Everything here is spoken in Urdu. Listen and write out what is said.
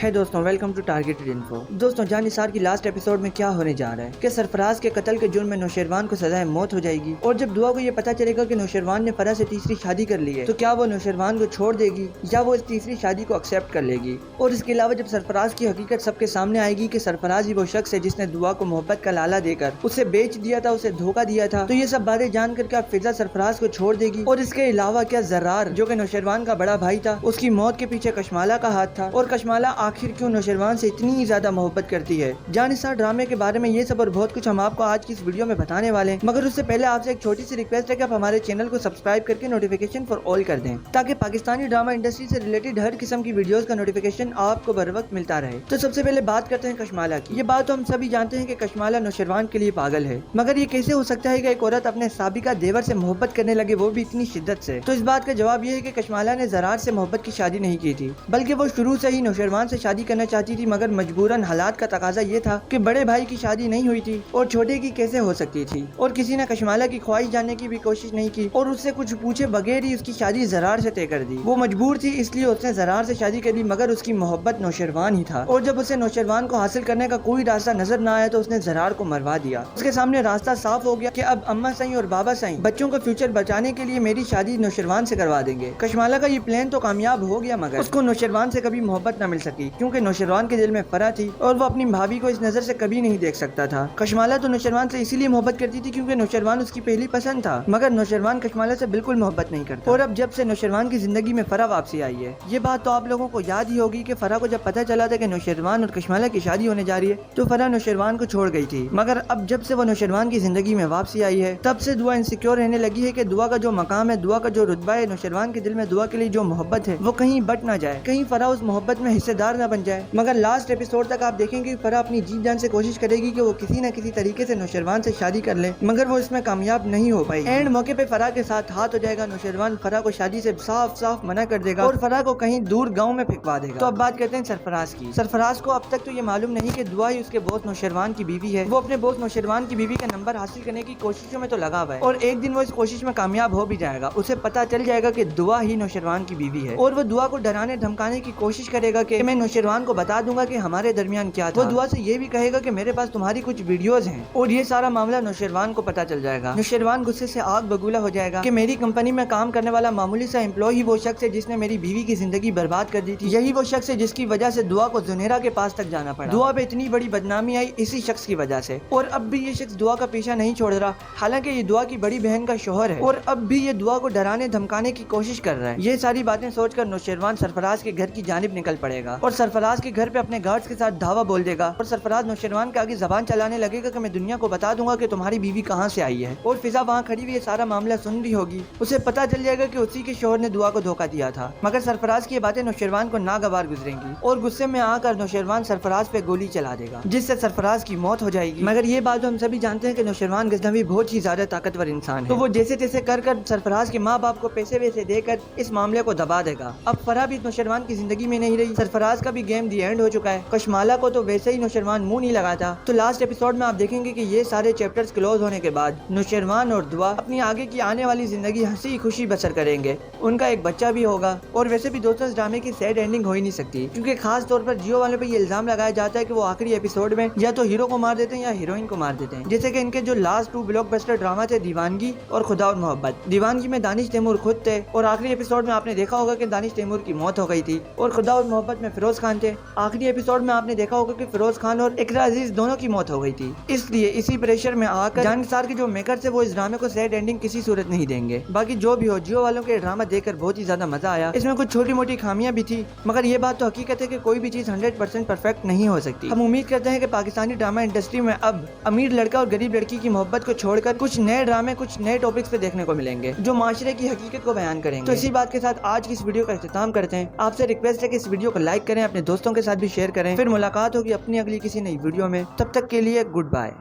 ہے دوستوں، ویلکم ٹو ٹارگیٹڈ انفو۔ دوستوں، جان نثار کی لاسٹ ایپیسوڈ میں کیا ہونے جا رہا ہے کہ سرفراز کے قتل کے جرم میں نوشیروان کو سزائے موت ہو جائے گی، اور جب دعا کو یہ پتا چلے گا کہ نوشیروان نے فرح سے تیسری شادی کر لی ہے تو کیا وہ نوشیروان کو چھوڑ دے گی یا وہ اس تیسری شادی کو ایکسیپٹ کر لے گی۔ اور اس کے علاوہ جب سرفراز کی حقیقت سب کے سامنے آئے گی کہ سرفراز ہی وہ شخص ہے جس نے دعا کو محبت کا لالہ دے کر اسے بیچ دیا تھا، اسے دھوکہ دیا تھا، تو یہ سب باتیں جان کر کیا فضا سرفراز کو چھوڑ دے گی؟ اور اس کے علاوہ کیا زرار جو کہ نوشیروان کا بڑا بھائی تھا، اس کی موت کے پیچھے کشمالہ کا ہاتھ تھا؟ اور کشمالہ آخر کیوں نوشیروان سے اتنی زیادہ محبت کرتی ہے؟ جان نثار ڈرامے کے بارے میں یہ سب اور بہت کچھ ہم آپ کو آج کی اس ویڈیو میں بتانے والے ہیں، مگر اس سے پہلے آپ سے ایک چھوٹی سی ریکویسٹ ہے کہ آپ ہمارے چینل کو سبسکرائب کر کے نوٹیفیکیشن فار آل کر دیں تاکہ پاکستانی ڈرامہ انڈسٹری سے ریلیٹڈ ہر قسم کی ویڈیوز کا نوٹیفیکیشن آپ کو بر وقت ملتا رہے۔ تو سب سے پہلے بات کرتے ہیں کشمالہ کی۔ یہ بات تو ہم سبھی جانتے ہیں کہ کشمالہ نوشیروان کے لیے پاگل ہے، مگر یہ کیسے ہو سکتا ہے کہ ایک عورت اپنے سابقہ دیور سے محبت کرنے لگے، وہ بھی اتنی شدت سے؟ تو اس بات کا جواب یہ ہے کہ کشمالہ نے زرار سے محبت کی شادی نہیں کی تھی، بلکہ وہ شروع سے ہی نوشیروان سے شادی کرنا چاہتی تھی، مگر مجبوراً حالات کا تقاضا یہ تھا کہ بڑے بھائی کی شادی نہیں ہوئی تھی اور چھوٹے کی کیسے ہو سکتی تھی، اور کسی نے کشمالہ کی خواہش جاننے کی بھی کوشش نہیں کی اور اس سے کچھ پوچھے بغیر ہی اس کی شادی زرار سے طے کر دی۔ وہ مجبور تھی، اس لیے اس نے زرار سے شادی کر لی، مگر اس کی محبت نوشیروان ہی تھا، اور جب اسے نوشیروان کو حاصل کرنے کا کوئی راستہ نظر نہ آیا تو اس نے زرار کو مروا دیا۔ اس کے سامنے راستہ صاف ہو گیا کہ اب اماں سائیں اور بابا سائیں بچوں کا فیوچر بچانے کے لیے میری شادی نوشیروان سے کروا دیں گے۔ کشمالہ کا یہ پلان تو کامیاب ہو گیا، مگر اس کو نوشیروان سے کبھی محبت نہ مل سکی، کیونکہ نوشیروان کے دل میں فرح تھی اور وہ اپنی بھابھی کو اس نظر سے کبھی نہیں دیکھ سکتا تھا۔ کشمالہ تو نوشیروان سے اسی لیے محبت کرتی تھی کیونکہ نوشیروان اس کی پہلی پسند تھا، مگر نوشیروان کشمالہ سے بالکل محبت نہیں کرتا۔ اور اب جب سے نوشیروان کی زندگی میں فرح واپسی آئی ہے، یہ بات تو آپ لوگوں کو یاد ہی ہوگی کہ فرح کو جب پتہ چلا تھا کہ نوشیروان اور کشمالہ کی شادی ہونے جا رہی ہے تو فرح نوشیروان کو چھوڑ گئی تھی، مگر اب جب سے وہ نوشیروان کی زندگی میں واپسی آئی ہے تب سے دعا انسیکیور رہنے لگی ہے کہ دعا کا جو مقام ہے، دعا کا جو رتبہ ہے، نوشیروان کے دل میں دعا کے لیے جو محبت ہے وہ کہیں بٹ نہ جائے، کہیں فرح اس محبت میں حصے دار نہ بن جائے۔ مگر لاسٹ ایپیسوڈ تک آپ دیکھیں گے کہ فرح اپنی جی جان سے کوشش کرے گی کہ وہ کسی نہ کسی طریقے سے نوشیروان سے شادی کر لے، مگر وہ اس میں کامیاب نہیں ہو پائی۔ اینڈ موقع پہ فرح کے ساتھ ہاتھ ہو جائے گا، نوشیروان فرح کو شادی سے صاف صاف منع کر دے گا اور فرح کو کہیں دور گاؤں میں پھینکوا دے گا۔ تو اب بات کرتے ہیں سرفراز کی۔ سرفراز کو اب تک تو یہ معلوم نہیں کہ دعا ہی اس کے بوس نوشیروان کی بیوی ہے۔ وہ اپنے بوس نوشیروان کی بیوی کا نمبر حاصل کرنے کی کوششوں میں تو لگا ہوا ہے، اور ایک دن وہ اس کوشش میں کامیاب ہو بھی جائے گا، اسے پتا چل جائے گا کہ دعا ہی نوشیروان کی بیوی ہے، اور وہ دعا کو ڈرانے دھمکانے کی کوشش کرے گا کہ میں نوشیروان کو بتا دوں گا کہ ہمارے درمیان کیا تھا۔ وہ دعا سے یہ بھی کہے گا کہ میرے پاس تمہاری کچھ ویڈیوز ہیں، اور یہ سارا معاملہ نوشیروان کو پتا چل جائے گا۔ نوشیروان غصے سے آگ بگولا ہو جائے گا کہ میری کمپنی میں کام کرنے والا معمولی سا امپلائی وہ شخص ہے جس نے میری بیوی کی زندگی برباد کر دی تھی، یہی وہ شخص ہے جس کی وجہ سے دعا کو زنیرا کے پاس تک جانا پڑا۔ دعا پہ اتنی بڑی بدنامی آئی اسی شخص کی وجہ سے، اور اب بھی یہ شخص دعا کا پیچھا نہیں چھوڑ رہا، حالانکہ یہ دعا کی بڑی بہن کا شوہر ہے، اور اب بھی یہ دعا کو ڈرانے دھمکانے کی کوشش کر رہا ہے۔ یہ ساری باتیں سوچ کر نوشیروان سرفراز کے گھر کی جانب نکل پڑے گا اور سرفراز کے گھر پہ اپنے گارڈز کے ساتھ دھاوا بول دے گا، اور سرفراز نوشیروان کے آگے زبان چلانے لگے گا کہ میں دنیا کو بتا دوں گا کہ تمہاری بیوی کہاں سے آئی ہے۔ اور فضا وہاں کھڑی ہوئی یہ سارا معاملہ سن رہی ہوگی، اسے پتا چل جائے گا کہ اسی کے شوہر نے دعا کو دھوکہ دیا تھا، مگر سرفراز کی یہ باتیں نوشیروان کو ناگوار گزریں گی، اور غصے میں آ کر نوشیروان سرفراز پہ گولی چلا دے گا جس سے سرفراز کی موت ہو جائے گی۔ مگر یہ بات تو ہم سبھی جانتے ہیں کہ نوشیروان غزنوی بہت ہی زیادہ طاقتور انسان ہے، تو وہ جیسے تیسے کر سرفراز کے ماں باپ کو پیسے ویسے دے کر اس معاملے کو دبا دے گا۔ اب فرح بھی نوشیروان کی زندگی میں نہیں رہی، سرفراز کا بھی گیم دی اینڈ ہو چکا ہے، کشمالہ کو تو ویسے ہی نوشیروان منہ نہیں لگاتا۔ تو لاسٹ ایپیسوڈ میں آپ دیکھیں گے کہ یہ سارے چیپٹرز کلوز ہونے کے بعد نوشیروان اور دعا اپنی آگے کی آنے والی زندگی ہنسی خوشی بسر کریں گے، ان کا ایک بچہ بھی ہوگا۔ اور ویسے بھی دوستوں، اس ڈرامے کی سیڈ اینڈنگ ہو ہی نہیں سکتی، کیونکہ خاص طور پر جیو والوں پہ یہ الزام لگایا جاتا ہے کہ وہ آخری ایپیسوڈ میں یا تو ہیرو کو مار دیتے ہیں یا ہیروئن کو مار دیتے ہیں، جیسے کہ ان کے جو لاسٹ 2 بلاک بسٹر ڈراما تھے، دیوانگی اور خدا اور محبت۔ دیوانگی میں دانش تیمور خود تھے، اور آخری ایپیسوڈ میں آپ نے دیکھا ہوگا کہ دانش تیمور کی موت ہو گئی تھی، اور خدا اور محبت میں فیروز خان تھے، آخری ایپیسوڈ میں آپ نے دیکھا ہوگا کہ فیروز خان اور اقرا عزیز دونوں کی موت ہو گئی تھی۔ اس لیے اسی پریشر میں آ کر جان نثار کے جو میکرز ہیں وہ اس ڈرامے کو سیڈ اینڈنگ کسی صورت نہیں دیں گے۔ باقی جو بھی ہو، جیو والوں کے ڈرامہ دیکھ کر بہت ہی زیادہ مزہ آیا، اس میں کچھ چھوٹی موٹی خامیاں بھی تھی، مگر یہ بات تو حقیقت ہے کہ کوئی بھی چیز 100% پرفیکٹ نہیں ہو سکتی۔ ہم امید کرتے ہیں کہ پاکستانی ڈرامہ انڈسٹری میں اب امیر لڑکا اور غریب لڑکی کی محبت کو چھوڑ کر کچھ نئے ڈرامے کچھ نئے ٹاپکس پہ دیکھنے کو ملیں گے جو معاشرے کی حقیقت کو بیان کریں گے۔ تو اسی بات کے ساتھ آج کی اس ویڈیو کا اختتام کرتے ہیں۔ آپ سے ریکویسٹ ہے کہ اس ویڈیو کو لائک کریں، اپنے دوستوں کے ساتھ بھی شیئر کریں۔ پھر ملاقات ہوگی اپنی اگلی کسی نئی ویڈیو میں، تب تک کے لیے گڈ بائے۔